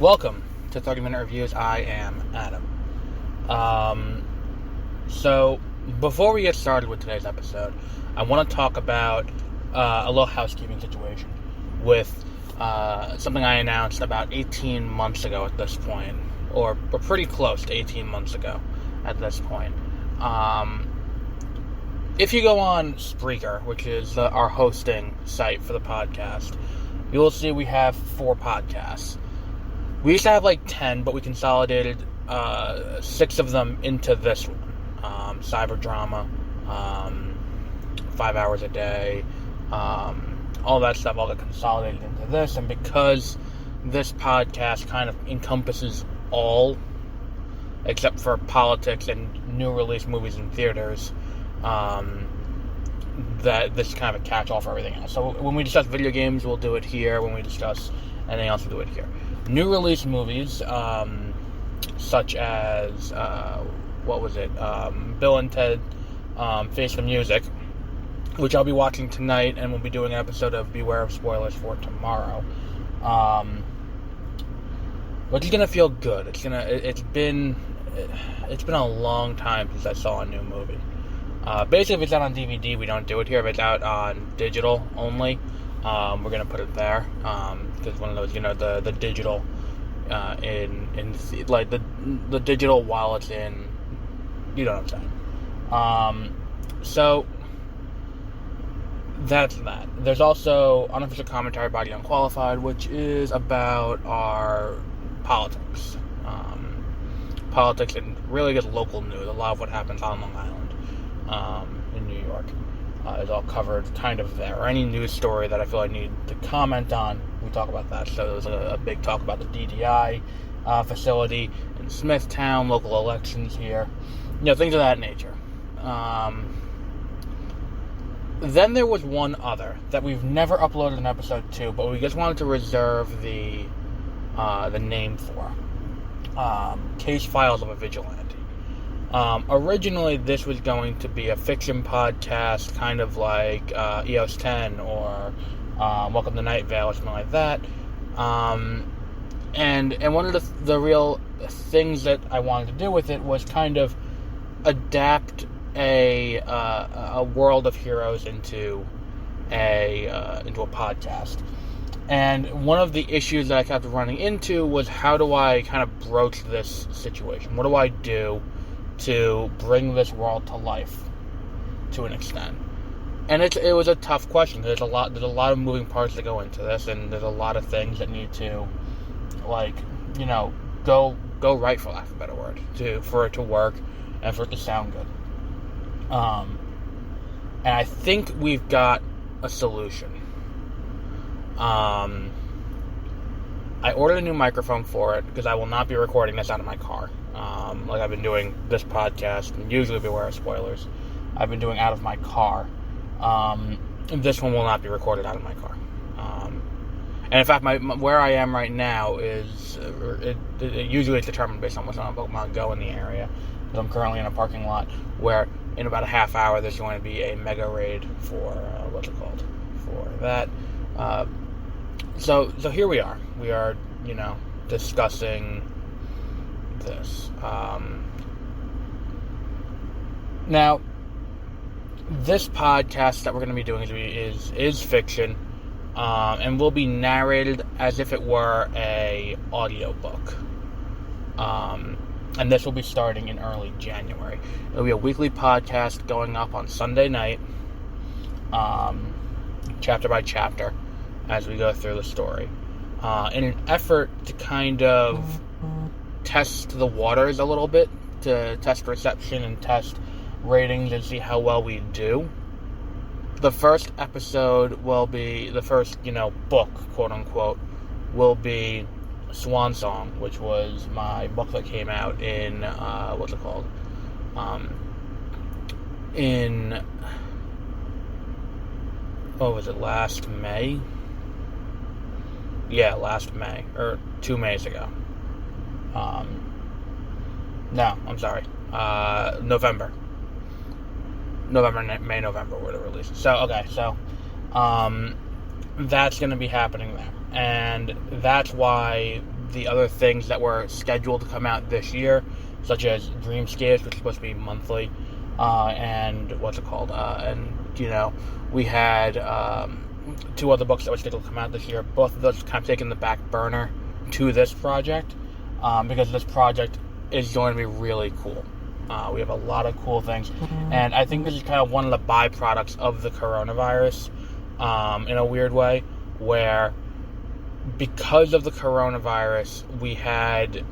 Welcome to 30-Minute Reviews. I am Adam. So, before we get started with today's episode, I want to talk about a little housekeeping situation with something I announced about 18 months ago at this point, or pretty close to 18 months ago at this point. If you go on Spreaker, which is our hosting site for the podcast, you will see we have 4 podcasts. We used to have like 10, but we consolidated 6 of them into this one. Cyber Drama, 5 hours a day, all that stuff all got consolidated into this. And because this podcast kind of encompasses all, except for politics and new release movies in theaters, that this is kind of a catch-all for everything else. So when we discuss video games, we'll do it here. When we discuss anything else, we'll do it here. New release movies, such as, Bill and Ted Face the Music, which I'll be watching tonight, and we'll be doing an episode of Beware of Spoilers for tomorrow. Which is gonna feel good. It's been a long time since I saw a new movie. Basically, if it's out on DVD, we don't do it here. If it's out on digital only, we're gonna put it there. Because one of those, the digital, the digital while it's in, you know what I'm saying. So that's that. There's also Unofficial Commentary by the Unqualified, which is about our politics. Politics and really good local news. A lot of what happens on Long Island, in New York, is all covered kind of there. Or any news story that I feel I need to comment on, we talk about that. So there was a big talk about the DDI facility in Smithtown, local elections here, things of that nature. Then there was one other that we've never uploaded an episode to, but we just wanted to reserve the name for. Case Files of a Vigilante. Originally, this was going to be a fiction podcast, kind of like EOS 10 or Welcome to Night Vale or something like that. And one of the real things that I wanted to do with it was kind of adapt a world of heroes into a podcast. And one of the issues that I kept running into was, how do I kind of broach this situation? What do I do to bring this world to life to an extent? And it was a tough question. There's a lot of moving parts that go into this, and there's a lot of things that need to, go right, for lack of a better word, for it to work and for it to sound good. And I think we've got a solution. I ordered a new microphone for it because I will not be recording this out of my car. Like I've been doing this podcast, and usually Beware of Spoilers, I've been doing out of my car. This one will not be recorded out of my car. And in fact, where I am right now is, usually it's determined based on what's on Pokemon Go in the area. Because I'm currently in a parking lot where in about a half hour there's going to be a mega raid for, for that. So here we are. We are, discussing this. Now, this podcast that we're going to be doing is fiction, and will be narrated as if it were a audiobook. And this will be starting in early January. It'll be a weekly podcast going up on Sunday night, chapter by chapter, as we go through the story, in an effort to kind of test the waters a little bit, to test reception and test ratings and see how well we do. The first episode will be, the first, book, quote unquote, will be Swan Song, which was my book that came out in, last May? Yeah, last May, or 2 Mays ago. No, I'm sorry, November, May, November were the releases. So that's going to be happening there. And that's why the other things that were scheduled to come out this year, such as Dreamscapes, which is supposed to be monthly, and what's it called? We had 2 other books that were scheduled to come out this year. Both of those kind of taken the back burner to this project, because this project is going to be really cool. We have a lot of cool things, and I think this is kind of one of the byproducts of the coronavirus, in a weird way, where because of the coronavirus, we had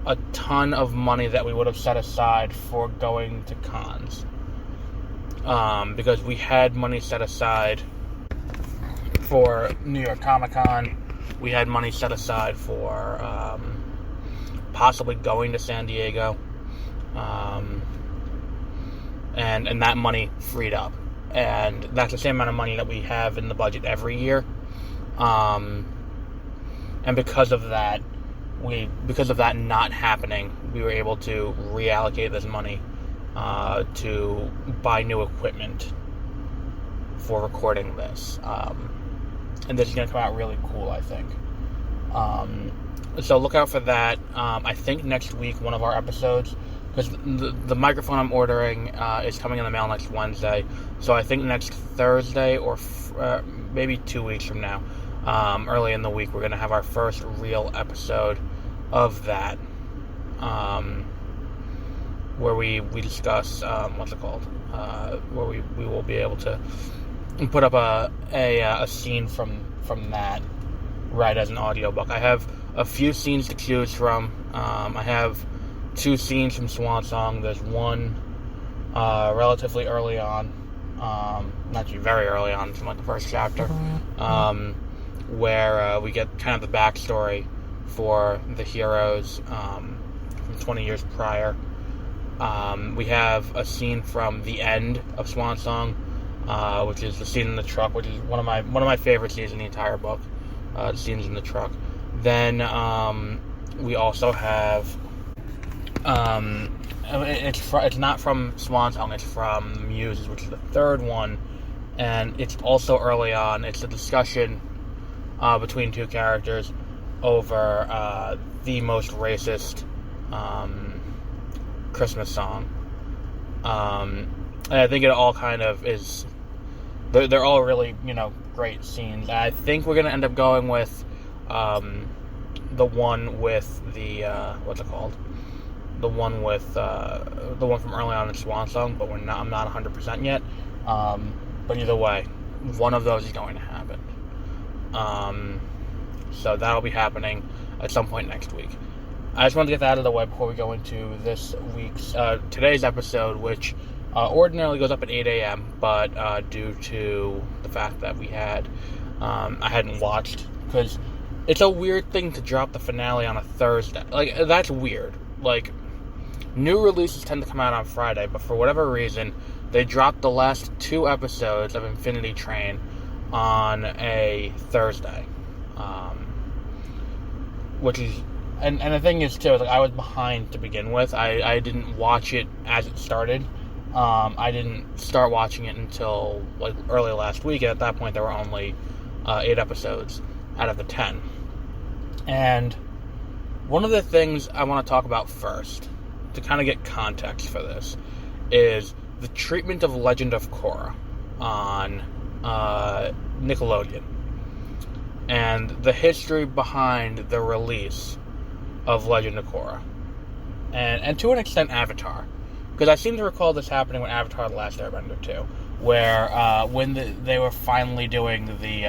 a ton of money that we would have set aside for going to cons. Because we had money set aside for New York Comic Con, we had money set aside for possibly going to San Diego, and that money freed up. And that's the same amount of money that we have in the budget every year. And because of that not happening, we were able to reallocate this money to buy new equipment for recording this. And this is going to come out really cool, I think. So look out for that. I think next week, one of our episodes, because the microphone I'm ordering is coming in the mail next Wednesday. So I think next Thursday or maybe 2 weeks from now, early in the week, we're going to have our first real episode of that, where we discuss where we will be able to put up a scene from that right as an audiobook. I have a few scenes to choose from. I have 2 scenes from Swan Song. There's one relatively early on, actually very early on, from like the first chapter, where we get kind of the backstory for the heroes from 20 years prior. We have a scene from the end of Swan Song, which is the scene in the truck, which is one of my favorite scenes in the entire book. The scenes in the truck. Then we also have it's not from Swan Song, it's from Muses, which is the 3rd one, and it's also early on. It's a discussion between 2 characters over the most racist Christmas song. And I think it all kind of is. They're all really, great scenes. I think we're gonna end up going with the one with the what's it called? The one with the one from early on in Swan Song, but I'm not 100% yet. But either way, one of those is going to happen. So that'll be happening at some point next week. I just wanted to get that out of the way before we go into this week's today's episode, which ordinarily goes up at 8 a.m., but due to the fact that we had I hadn't watched, because it's a weird thing to drop the finale on a Thursday. Like, that's weird. Like, new releases tend to come out on Friday, but for whatever reason, they dropped the last 2 episodes of Infinity Train on a Thursday. Which is... And the thing is, too, like, I was behind to begin with. I didn't watch it as it started. I didn't start watching it until, like, early last week, and at that point there were only 8 episodes out of the 10. And one of the things I want to talk about first, to kind of get context for this, is the treatment of Legend of Korra on Nickelodeon, and the history behind the release of Legend of Korra, and to an extent Avatar, because I seem to recall this happening with Avatar: The Last Airbender too, where when they were finally doing the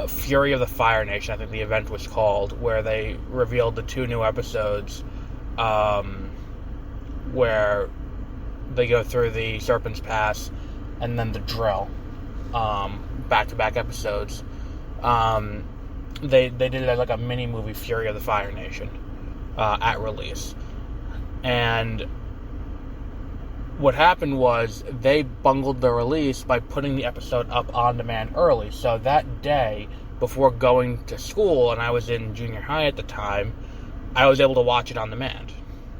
Fury of the Fire Nation, I think the event was called, where they revealed the 2 new episodes, where they go through the Serpent's Pass and then the drill, back-to-back episodes. They did it as like a mini movie, Fury of the Fire Nation, at release. And what happened was they bungled the release by putting the episode up on demand early. So that day, before going to school, and I was in junior high at the time, I was able to watch it on demand.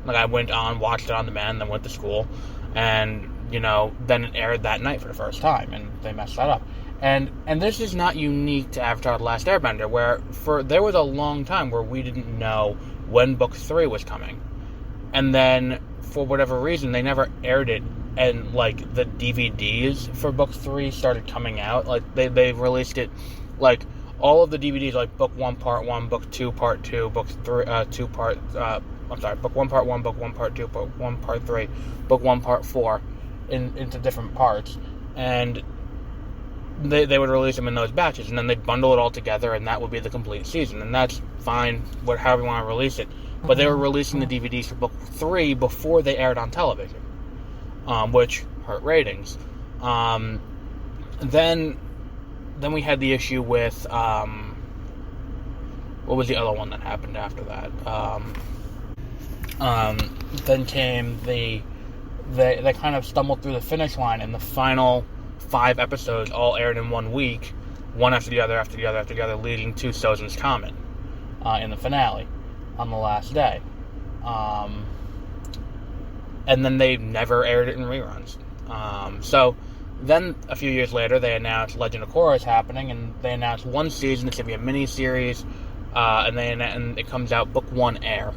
Like, I went on, watched it on demand, then went to school, and, then it aired that night for the first time, and they messed that up. And this is not unique to Avatar: The Last Airbender, where there was a long time where we didn't know when Book 3 was coming. And then, for whatever reason, they never aired it, and, like, the DVDs for Book 3 started coming out. Like, they released it, like, all of the DVDs, like, Book 1, Part 1, Book 2, Part 2, Book 3, Book 1, Part 1, Book 1, Part 2, Book 1, Part 3, Book 1, Part 4, into different parts. And they would release them in those batches, and then they'd bundle it all together, and that would be the complete season. And that's fine, however you want to release it. But they were releasing the DVDs for Book 3 before they aired on television, which hurt ratings. Then we had the issue with, what was the other one that happened after that? Then came they kind of stumbled through the finish line, and the final 5 episodes all aired in 1 week, one after the other, leading to Sozin's Comet in the finale on the last day. And then they never aired it in reruns. So then a few years later, they announced Legend of Korra is happening, and they announced 1 season. It's going to be a mini-series, and it comes out Book 1 Air,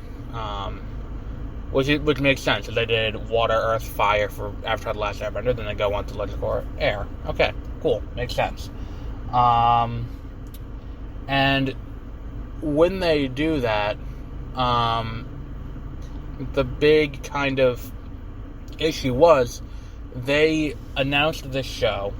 which makes sense. So they did Water, Earth, Fire for Avatar: The Last Airbender, then they go on to Legend of Korra Air. Okay, cool, makes sense. And when they do that, the big kind of issue was they announced this show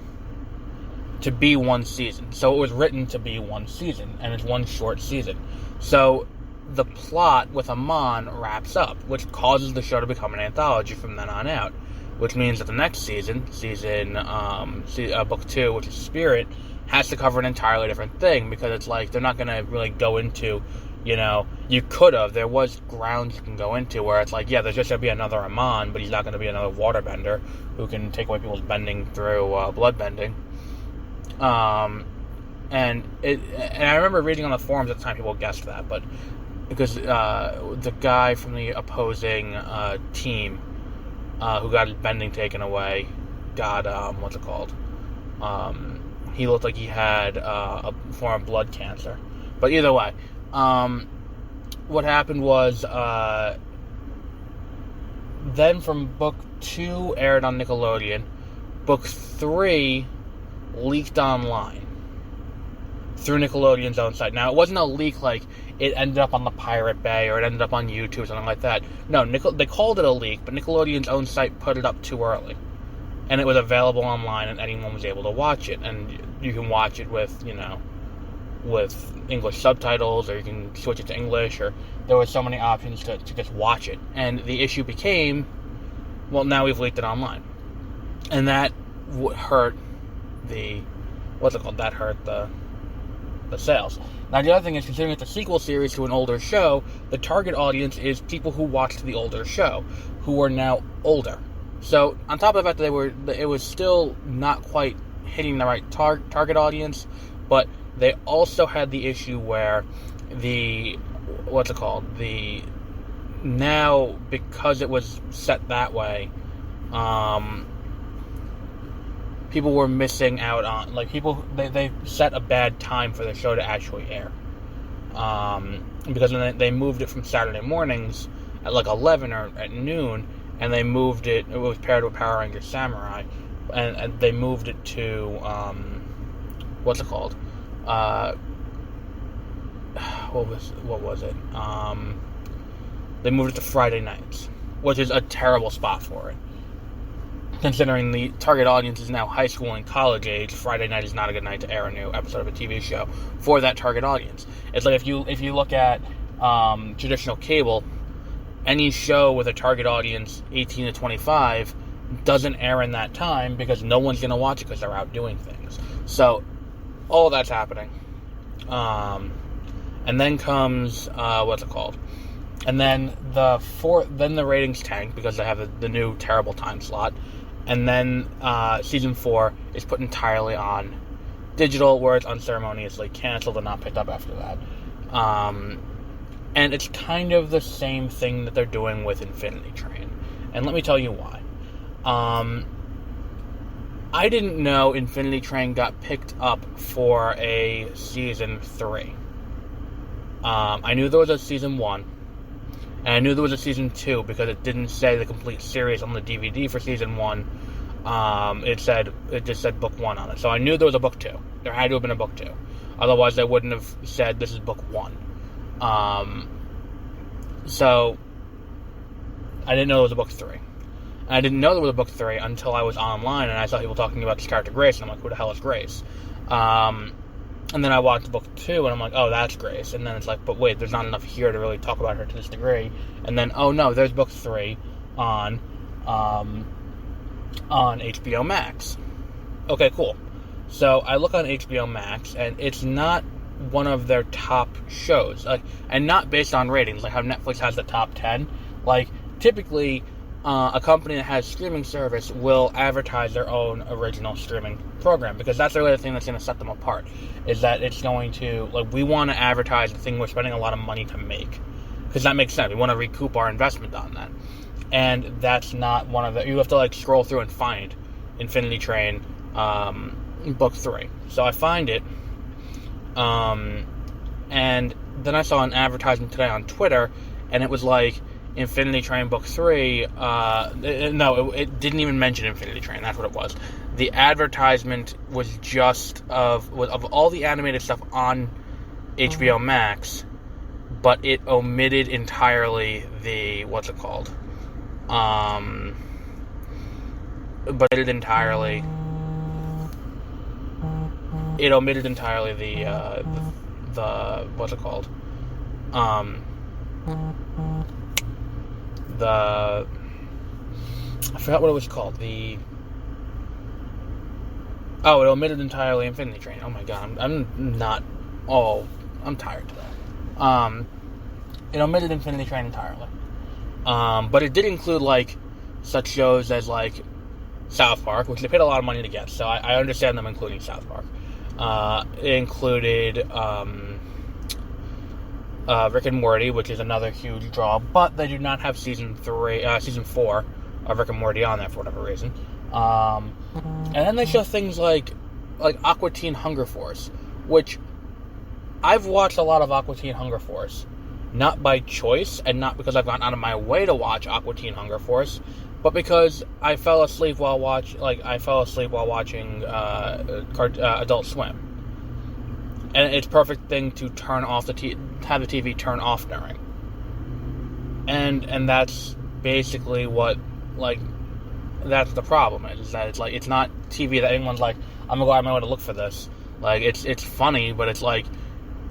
to be 1 season. So it was written to be 1 season, and it's 1 short season. So the plot with Amon wraps up, which causes the show to become an anthology from then on out, which means that the next season, Book 2, which is Spirit, has to cover an entirely different thing, because it's like, they're not going to really go into, you could have, there was grounds you can go into where it's like, yeah, there's just going to be another Amon, but he's not going to be another waterbender who can take away people's bending through blood bending. And I remember reading on the forums at the time, people guessed that, but because the guy from the opposing team who got his bending taken away got, what's it called? He looked like he had a form of blood cancer. But either way, what happened was, then from Book 2 aired on Nickelodeon, Book 3 leaked online through Nickelodeon's own site. Now, it wasn't a leak like it ended up on the Pirate Bay or it ended up on YouTube or something like that. No, they called it a leak, but Nickelodeon's own site put it up too early. And it was available online, and anyone was able to watch it. And you can watch it with, with English subtitles, or you can switch it to English, or there were so many options to just watch it. And the issue became, well, now we've leaked it online. And that hurt that hurt the sales. Now, the other thing is, considering it's a sequel series to an older show, the target audience is people who watched the older show, who are now older. So, on top of the fact that it was still not quite hitting the right target audience, but they also had the issue where now, because it was set that way, people were missing out on, they set a bad time for the show to actually air. Because when they moved it from Saturday mornings at 11 or at noon, and they moved it was paired with Power Rangers Samurai, and they moved it to, what was it? They moved it to Friday nights, which is a terrible spot for it. Considering the target audience is now high school and college age, Friday night is not a good night to air a new episode of a TV show for that target audience. It's like if you look at traditional cable, any show with a target audience 18 to 25 doesn't air in that time because no one's going to watch it because they're out doing things. So all that's happening. And then comes, and then the ratings tank because they have the new terrible time slot. And then season 4 is put entirely on digital, where it's unceremoniously canceled and not picked up after that. And it's kind of the same thing that they're doing with Infinity Train. And let me tell you why. I didn't know Infinity Train got picked up for a season 3. I knew there was a season 1, and I knew there was a season 2 because it didn't say the complete series on the DVD for season 1. It just said book 1 on it. So I knew there was a book 2. There had to have been a book 2. Otherwise, they wouldn't have said this is book 1. So I didn't know there was a book 3. And I didn't know there was a book 3 until I was online and I saw people talking about this character Grace, and I'm like, who the hell is Grace? And then I watched book 2, and I'm like, oh, that's Grace. And then it's like, but wait, there's not enough here to really talk about her to this degree. And then, oh no, there's book 3 on HBOMax. Okay, cool. So I look on HBOMax, and it's not one of their top shows, and not based on ratings, like how Netflix has the top 10. Like, typically, a company that has streaming service will advertise their own original streaming program, because that's the other thing that's going to set them apart, is that it's going to, like, we want to advertise the thing we're spending a lot of money to make, because that makes sense. We want to recoup our investment on that, and that's not one of the, you have to, like, scroll through and find Infinity Train, book 3. So I find it, and then I saw an advertisement today on Twitter, and it was like, Infinity Train book 3, it didn't even mention Infinity Train, that's what it was. The advertisement was just of all the animated stuff on HBO Max, but it omitted entirely the, what's it called? It omitted entirely the what's it called? I forgot what it was called. It omitted entirely Infinity Train. Oh my god, I'm tired today. It omitted Infinity Train entirely. But it did include, like, such shows as, like, South Park, which they paid a lot of money to get, so I understand them including South Park. It included, Rick and Morty, which is another huge draw, but they do not have season 4 of Rick and Morty on there for whatever reason. And then they show things like Aqua Teen Hunger Force, which I've watched a lot of Aqua Teen Hunger Force, not by choice, and not because I've gone out of my way to watch Aqua Teen Hunger Force, but because I fell asleep while watching Adult Swim. And it's a perfect thing to turn off have the TV turn off during. And that's basically what, like, that's the problem is that it's not TV that anyone's like, I'm gonna go out of my way to look for this. Like, it's funny, but it's like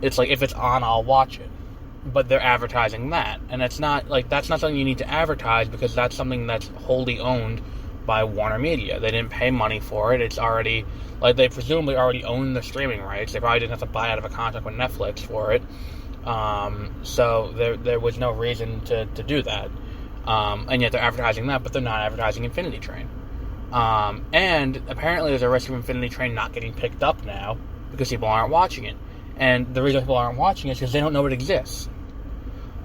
if it's on, I'll watch it. But they're advertising that, and it's not, like, that's not something you need to advertise, because that's something that's wholly owned by Warner Media. They didn't pay money for it. It's already, like, they presumably already own the streaming rights. They probably didn't have to buy out of a contract with Netflix for it. So there was no reason to do that. And yet they're advertising that, but they're not advertising Infinity Train. And apparently there's a risk of Infinity Train not getting picked up now because people aren't watching it. And the reason people aren't watching it is because they don't know it exists.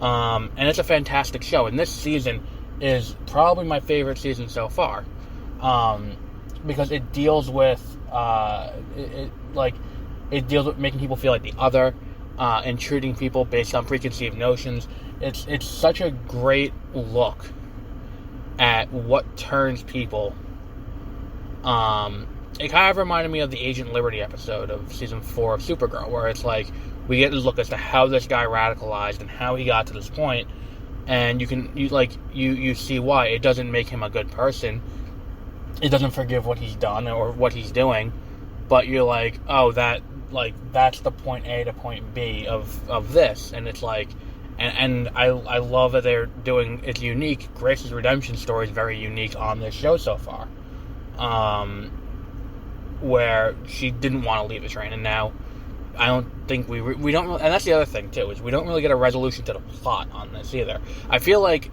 And it's a fantastic show. And this season is probably my favorite season so far. Because it deals with, it deals with making people feel like the other, and treating people based on preconceived notions. It's such a great look at what turns people. It kind of reminded me of the Agent Liberty episode of season 4 of Supergirl, where it's like, we get to look as to how this guy radicalized and how he got to this point, and you see why. It doesn't make him a good person. It doesn't forgive what he's done or what he's doing, but you're like, oh, that's the point A to point B of this, and it's like, and I love that they're doing, it's unique. Grace's redemption story is very unique on this show so far, where she didn't want to leave the train, and now I don't think we don't, and that's the other thing too, is we don't really get a resolution to the plot on this either. I feel like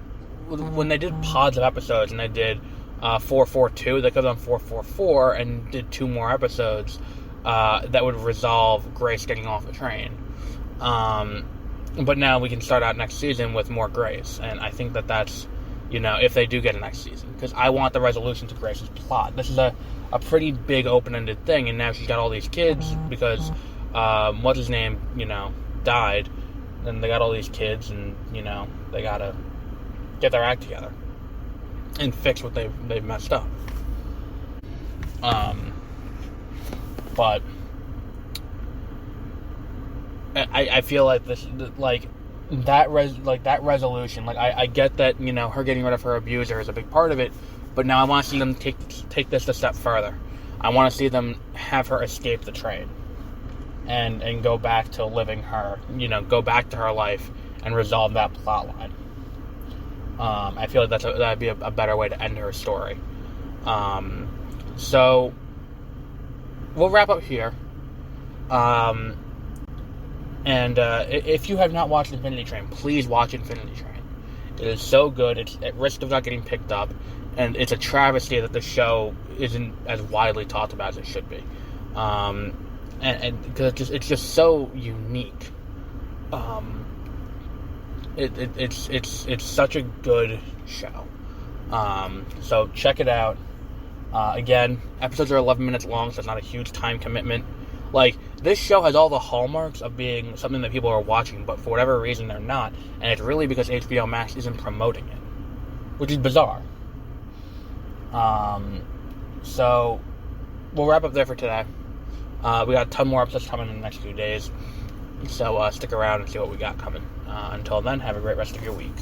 when they did pods of episodes and they did 442, they could have done 444 and did 2 more episodes that would resolve Grace getting off the train. But now we can start out next season with more Grace, and I think that's if they do get a next season. Because I want the resolution to Grace's plot. This is a pretty big open-ended thing, and now she's got all these kids because, what's his name, died. And they got all these kids, and, they gotta get their act together and fix what they've messed up. But I feel like that resolution, I get that, her getting rid of her abuser is a big part of it, but now I want to see them take this a step further. I want to see them have her escape the train and go back to living go back to her life and resolve that plot line. I feel like that'd be a better way to end her story. So we'll wrap up here. And if you have not watched Infinity Train, please watch Infinity Train. It is so good. It's at risk of not getting picked up, and it's a travesty that the show isn't as widely talked about as it should be. And because it's just so unique. It's such a good show. So check it out. Again, episodes are 11 minutes long, so it's not a huge time commitment. This show has all the hallmarks of being something that people are watching, but for whatever reason they're not, and it's really because HBOMax isn't promoting it, which is bizarre. So we'll wrap up there for today. We got a ton more episodes coming in the next few days, so stick around and see what we got coming. Until then, have a great rest of your week.